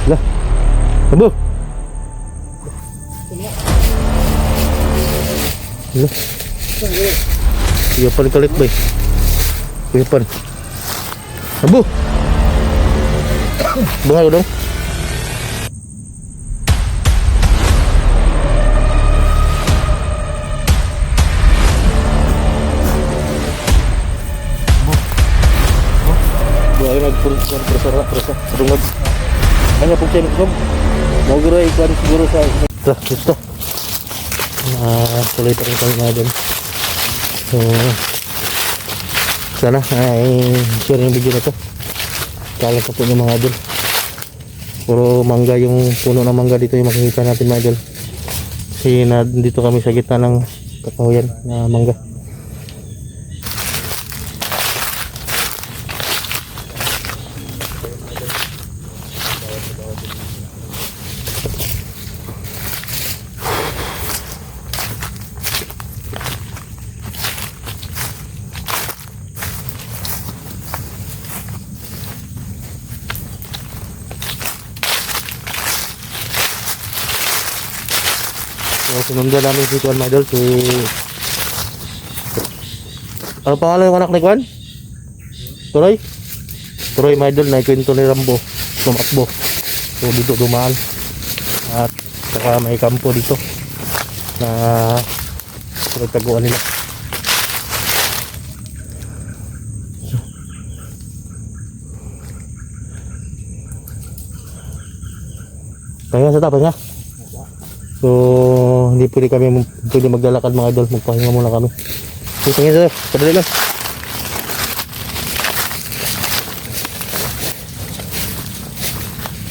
Lah. Rambo. Lah. Iya pan kalit bay. Iya pan. Rambo. Bangag dong. Buhay nagpulsan persa rungod. Hanya pugcay mo mau guro iklan siguro sa ito. Tuloy pa rin kami mga dyan. So sana ay share yung video na to. Kala sa po yung mga idol. Puro mangga yung puno ng mangga dito yung makikita natin mga idol. Kasi dito kami sa gitna ng kakahuyan na mangga. So, sinundan namin si Kuan mga idol, si ano pangalan ng anak ni Kuan? Turoy? Turoy mga idol, na ikwento ni Rambo tumakbo. So dito dumaan at saka may kampo dito na pinagtaguan nila. Pahinga sa tapos nga. So hindi pwede kami maglalakad mga idol, magpahinga muna kami. So tingin sir, padali lang.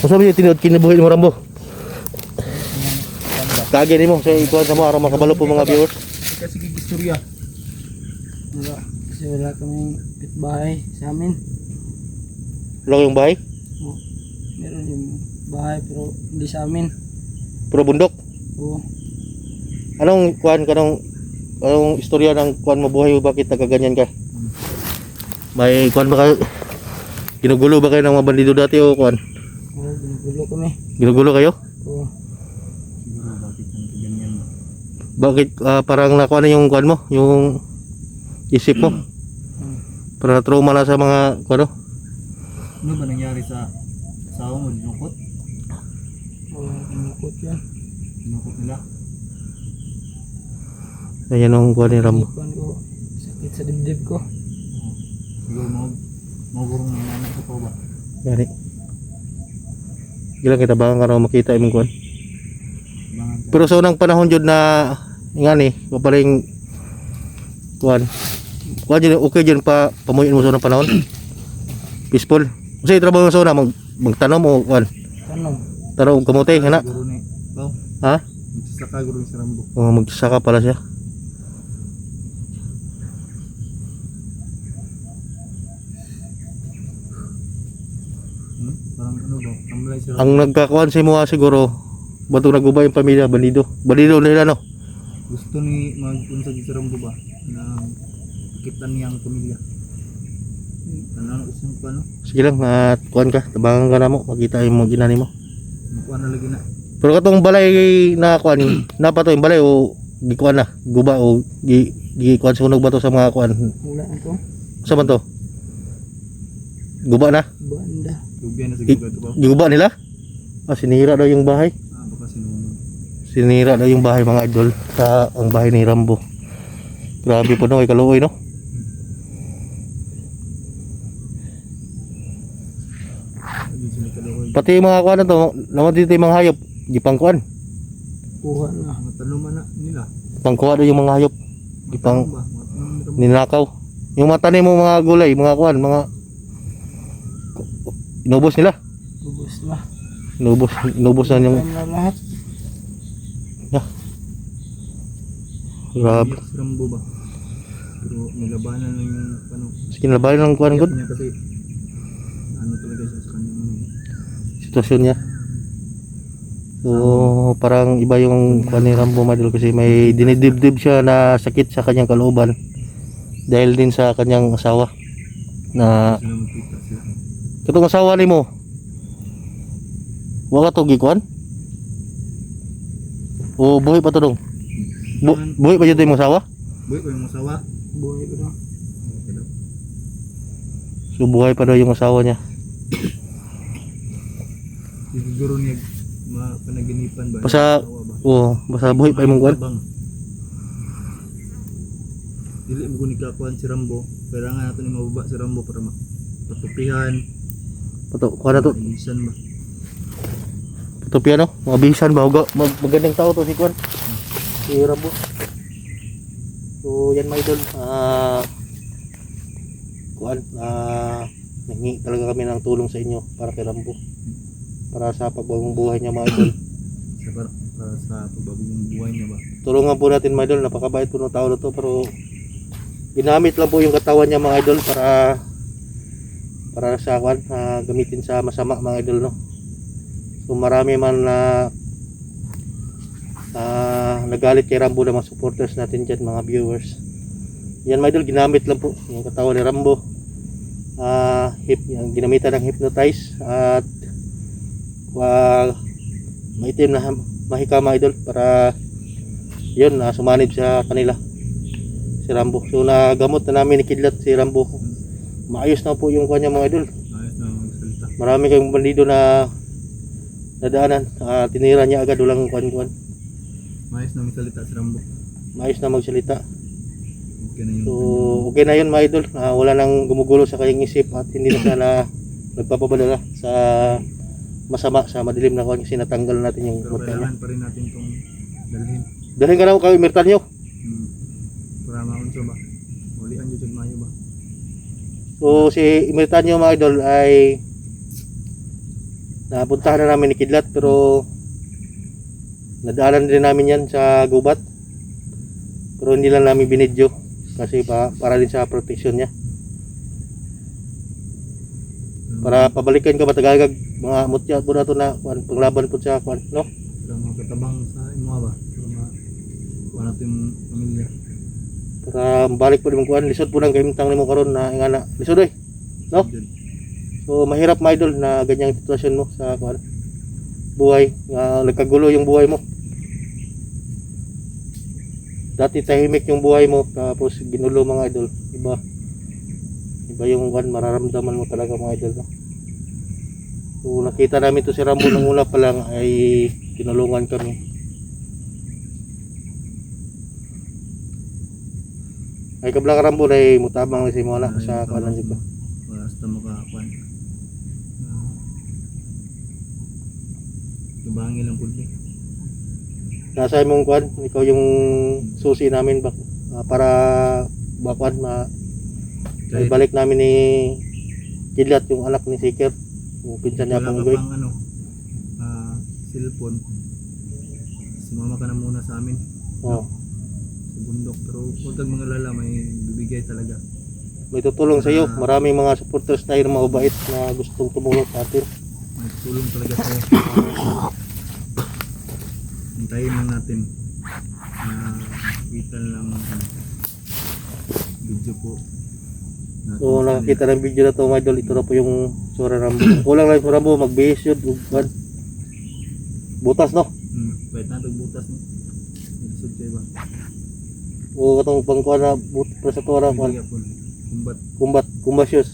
Masabi yung tinod kinabuhi mo Rambo. Kagyan mo, so ikuhan sa mo araw makabalo po mga viewers. Kasi istorya. Wala, kasi wala kaming pitbahay sa amin. Wala yung bahay? Oo, meron yung bahay pero hindi sa amin. Puro bundok? Oo. Anong kuhan kanong istorya ng kuhan mo buhay, bakit nagkaganyan ka? May kuhan ba kayo? Ginugulo ba kayo ng mga bandido dati o kuhan? Oo, ginugulo kami. Ginugulo kayo? Oo. Siguro bakit ganyan? Bakit parang nakuha na yung kuhan mo? Yung isip mo? Para trauma na sa mga kuhan? Ano ba nangyari sa asawa mo? Dinukot? Oo, ginukot yan. Dinukot nila? Ayan ang kuhan ni Rambo. Inipan ko, sakit sa dibdib ko. Siguro magurong ng anak ko pa ba? Yari. Gilang kita baka ka makita imong kuhan. Bangan ka. Pero sa unang panahon jud na nga ni, papaling kuhan. Kuhan jud okay jud pa pamuyin mo sa unang panahon. Peaceful. Kasi trabaho mo sa una magtanom o kuhan. Tanong. Taro og kamote ana. Siguro ni Bao, Ha? magsasaka guro ni si Rambo. O magsaka pala siya. Parang ano ba? Tamlay si Rambo. Ang nagkakuan si mo siguro bato nagubay yung pamilya bandido. Bandido nila no. Gusto ni mag-unsag si Rambo ba? Na kita niyang pamilya. Ano gusto mo pa no? Sige lang at kuan ka, tabangan ka na mo, makita yung mga ginani mo. Makuha na lagi na. Pero katong balay na kuan, napato yung balay o gikuan na, guba o gikuan sunog ba to sa mga kuan? Wala ito. Sa man to? Guba na? Banda. Lugyan na sa gugat ba? Giguba nila? Sinira daw yung bahay. Baka sinunod. Sinira daw yung bahay mga idol sa ang bahay ni Rambo. Grabe po no, kay kaluoy no. Hindi sila kalahoy. Pati yung mga kuan na to, naman dito yung mga hayop, gipang kuan. Kuha na. Mga tanuman na nila. Pangkuha daw yung mga hayop, gipang Tanong ba? Mga tanong ni Rambo. ninakaw. Yung mga tanim mo mga gulay, mga kuan, mga inubos nila. Ubus na. Inubos na yung Time na lahat. grabe. Iyak si Rambo ba? Pero nilabanan lang yung ano. Sige, labanan ng kuan Iyak good niya kasi ano talaga siya sa kanyang sitwasyon niya. So parang iba yung kuan ni Rambo Madol kasi may dinidibdib siya na sakit sa kanyang kalooban dahil din sa kanyang asawa na sila magkita sila. katong asawa nimo Wa ka to gikuan? O buhay pa to dong? Buhay pa dito yung masawa? Buhay pa yung masawa. Buhay ko daw. Okay daw. So buhay pa daw yung asawa niya. Siguro niya panaginipan ba? Basta, Masawa ba? basta buhay pa yung kuan. Bang. Dili mo ni kakuan si Rambo. Kailangan natin mababa si Rambo para patupihan. Kuan na to. Ilisan ba? Patupian no? Mabisan ba? Magandang tao to si kuan. Si Rambo. So yan mga idol. Kuan. Nangi talaga kami ng tulong sa inyo para kay Rambo. Para sa pagbagong buhay niya mga idol. Para sa pagbagong buhay niya ba? Tulungan po natin mga idol. Napakabait po ng tao na to. Pero ginamit lang po yung katawan niya mga idol para sa kuan, gamitin sa masama mga idol no. So marami man na nagalit kay Rambo ng mga supporters natin dyan, mga viewers. Yan mga idol, ginamit lang po yung katawan ni Rambo. Yung ginamitan ng hypnotize at maitim na mahika mga idol para yun sumanib sa kanila si Rambo. So nagamot na namin ni Kidlat si Rambo. Maayos na po yung kanya mga idol. Ayos na magsalita. Marami kayong bandido na nadaanan. Tinira niya agad, walang kuan-kuan. Ayos na magsalita si Rambo. Maayos na magsalita. Okay na yun. So okay na yun mga idol. Wala nang gumugulo sa kanyang isip at hindi na siya na nagpapapadala sa masama, sa madilim na kuan kasi natanggal natin yung Pero mata niya. kailangan pa rin natin itong dalhin. Dalhin ka na kayo, Mirtan nyo. Para maunso ba? Ulian dito mayo ba? So si Mirtan nyo mga idol ay napuntahan na namin ni Kidlat pero nadaanan din namin yan sa gubat. Pero hindi lang namin binidyo kasi para din sa protection niya. Para pabalikan ka matagagag mga mutya po na to na panglaban po sa kuan no? Para makatabang sa imo ba? Para wala natin pamilya. Para balik po din kuan lisod po nang kahimtang nimo karon na ingana lisod oy no? So mahirap mga idol na ganyang sitwasyon mo sa kuan buhay, nagkagulo yung buhay mo. Dati tahimik yung buhay mo tapos ginulo mga idol. Iba yung kuan mararamdaman mo talaga mga idol no? So nakita namin to si Rambo nung una pa lang ay tinulungan kami. Ay kabla ka Rambo ay mutabang na si mo na sa kanan dito. Basta makakuan. Tubangin lang pud. Nasa imong kuan, ikaw yung susi namin para bakwan balik namin ni Kidlat yung anak ni Siker, yung pinsan niya Wala pong ka goy. pang cellphone. Sumama ka na muna sa amin. Oh, Sa bundok. Pero huwag kang mga lala, may bibigay talaga. may tutulong sa iyo. Maraming mga supporters tayo na mabait na gustong tumulong sa atin. May tulong talaga sa'yo. Hintayin lang natin. Kita lang video po. So nakakita ng video na to mga idol, ito na po yung Sura Rambo. Kulang lang yung Rambo, mag-base yun. Butas no? Pwede na butas mo. Ilusod kayo ba? O katong pangkuhan na butas sa tuwa Hindi na ka po. kumbasyos.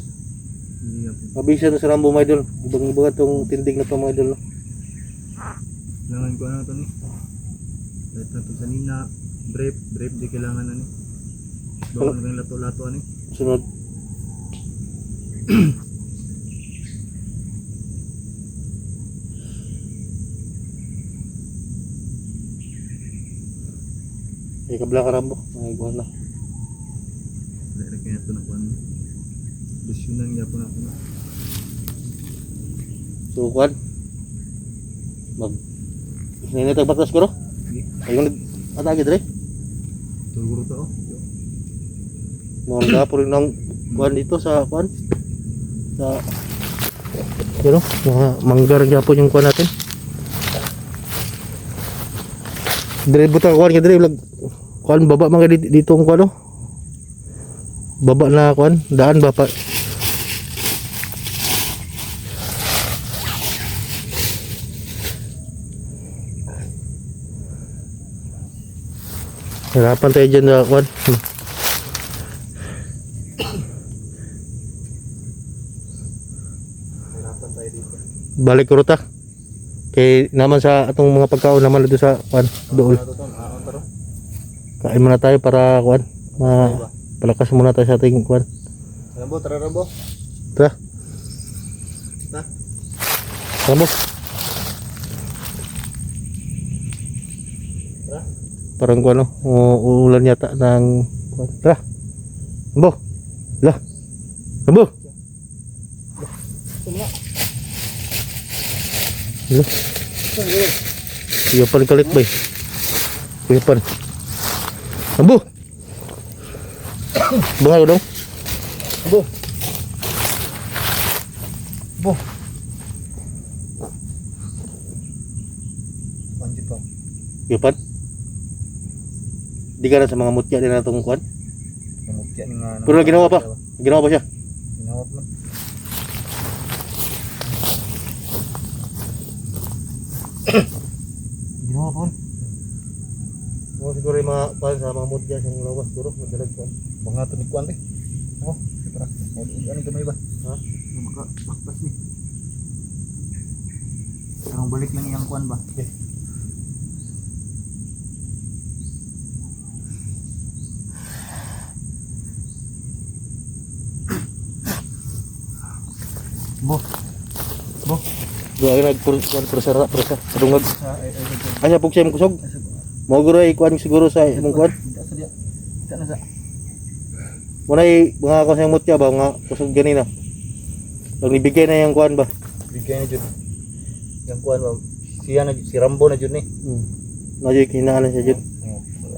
Hindi ka po. Mabisa na sa Rambo mga idol. Ibang itong tindig na to mga idol no? Kailangan ko ano ito ni. Pwede na ito sa nina. Brave di kailangan na ni. Bawal na kayong lato-lato ani. Sunod. Ay kabla ka Rambo. Ay buwan na. Dahil kaya ito na kuhan. Lusyunan niya po na ako na. So kuwan. Ninitag batas ko ro? Sige. Ayong atagi dre. Turguro to oh. Mga po rin ng kuwan dito sa kuwan. Sa yun o, mga manggar niya po yung kuwan natin. Dre buta kuwan ka dre. Kuwan baba mga dito ang kuwan o. Baba na kuwan. Daan ba pa. Hirapan tayo dyan na kwan. Hirapan tayo dito. Balik ko ruta. Kay naman sa atong mga pagkaon naman doon sa kwan, dool. Ano to ton? Aon taro? Kain muna tayo para kwan. Palakas muna tayo sa ating kwan. Rambo, tara Rambo. Tara. Ta. Rambo. Tara. Parang kwan, no? Uulan yata ng kwan. Tara. Rambo. Lah. Rambo. Lah. Kuya pan kalit bay. Kuya pan. Rambo. Bangay ko dong. Rambo. Rambo. Anjit pa. Kuya pan. Di ka na sa mga mutya din natong kwan. Namutya ni nga. Pero ginawa pa. Ginawa pa siya. Ginawa pa man. Ginawa pa. Mo siguro yung mga kwan sa mga mutya sa lawas siguro madalag kwan. Mga to ni Kwan eh. Oh, tara. Ano gamay ba? Ha? Makapakpas ni. Tarong balik lang iyang Kwan ba? Okay. Bo. Bo. Dua ka nagkuhan prosera padungag. Asa pug siya mong kusog. Mo guro ay kuan siguro sa imong kuan. Kita na sa. Munay mga ko sa mutya ba nga kusog ganina. Lang ibigay na yang kuan ba. Bigay na jud. Yang Kwan ba? Siya na si Rambo na jud ni. Najoy kinahanglan siya jud.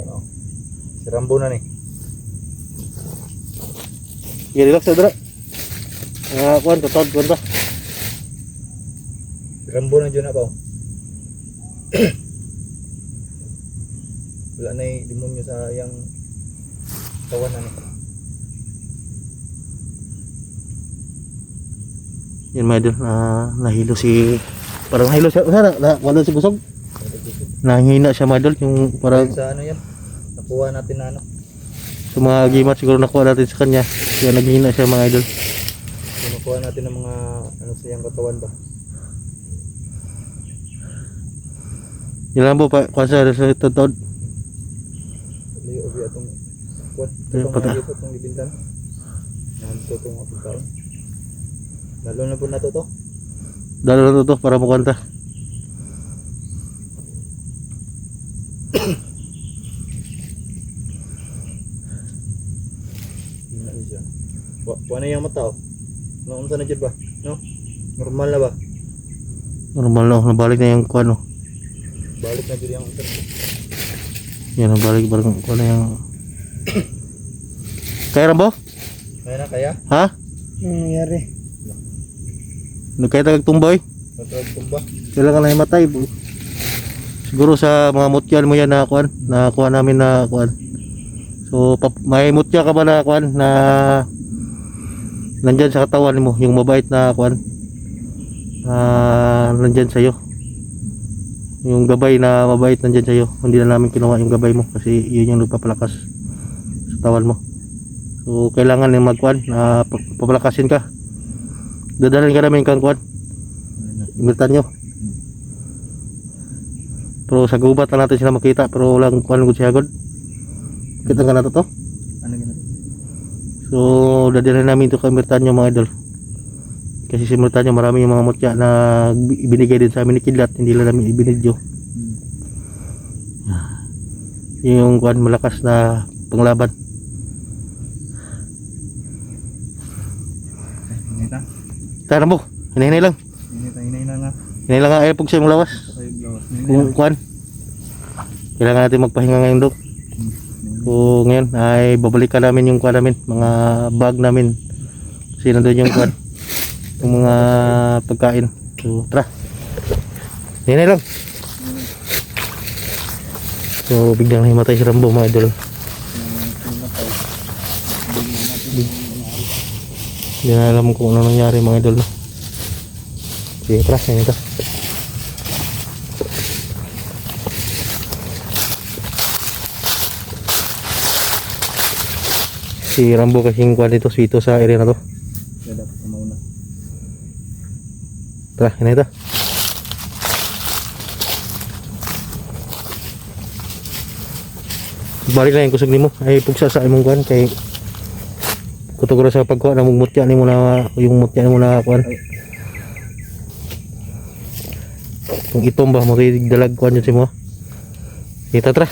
Ano? Si Rambo na ni. Ya relax sa dra. Kuan tatod kuan ta. Si Rambo na jud na ba? Wala na yung demonyo sa yang kawan na ni. Yan mga idol, nahilo si parang nahilo siya na wala si kusog. Nahihina siya mga idol, yung parang Sa ano yan? Nakuha natin na ano? sa mga gimat siguro nakuha natin sa kanya. Kaya naghihina siya mga idol. Nakuha natin ng mga ano sa yang katawan ba? Yan lang po pa sa tutod. Liyo obi atong Kwan. Ayun, Itong pata. mga dito itong libintan. Nandito itong atong taon. Lalo na po na to. Dalo na to para mukwanta. Hindi na siya. Kuha na yung mata oh. Naunsa na dyan ba? No? Normal na ba? Normal na, nabalik na yung kuan no. Balik na dyan yung mata. Yan, nabalik parang kuan na yung kaya Rambo? Kaya na kaya? Ha? Nangyari. Nagkaya tagag tumboy? Matawag tumba? Kailangan na himatay. Siguro sa mga mutyan mo yan na kuan, nakuha namin na kuan. So may mutya ka ba na kuan na nandyan sa katawan mo, yung mabait na kuan. Nandyan sa iyo. Yung gabay na mabait nandyan sa iyo. Hindi na namin kinuha yung gabay mo kasi yun yung nagpapalakas sa katawan mo. So kailangan yung magkuan, papalakasin ka. Dadalhin ka namin kang kuan. Imiltan nyo. Pero sa gubat lang natin sila makita. Pero walang kuan ko siya agad. Kita nga na to. Ano ginagawa? So dadalhin namin ito kay Imiltan nyo mga idol. Kasi si Imiltan nyo marami yung mga mutya na ibinigay din sa amin ni Kidlat. Hindi lang namin ibinidyo. Yung kuan malakas na panglaban. Hinita? Tara mo. Hinahinay lang. Hinay na nga. Hinahinay lang nga ay pag siya mong lawas. Sa kayo blawas. Kung kuan. Kailangan natin magpahinga ngayon dok. So ngayon ay babalikan namin yung kuan namin, mga bag namin. Kasi nandun yung kuan, yung mga pagkain. So tara. Hinay lang. So biglang nahimatay si Rambo mga idol. Hindi na alam kung ano nangyari mga idol no. Sige tara, yan ito. Si Rambo kasing kuan dito, sito sa area na to. Kaya dapat na mauna. Tara, yun na ito. Balik lang yung kusog nimo ay pugsa sa imong kuan kay kutugura sa pagkuha na mutya nimo na yung mutya nimo na kuan. Kung itom ba mo dalag kuan yun si mo. Kita tra.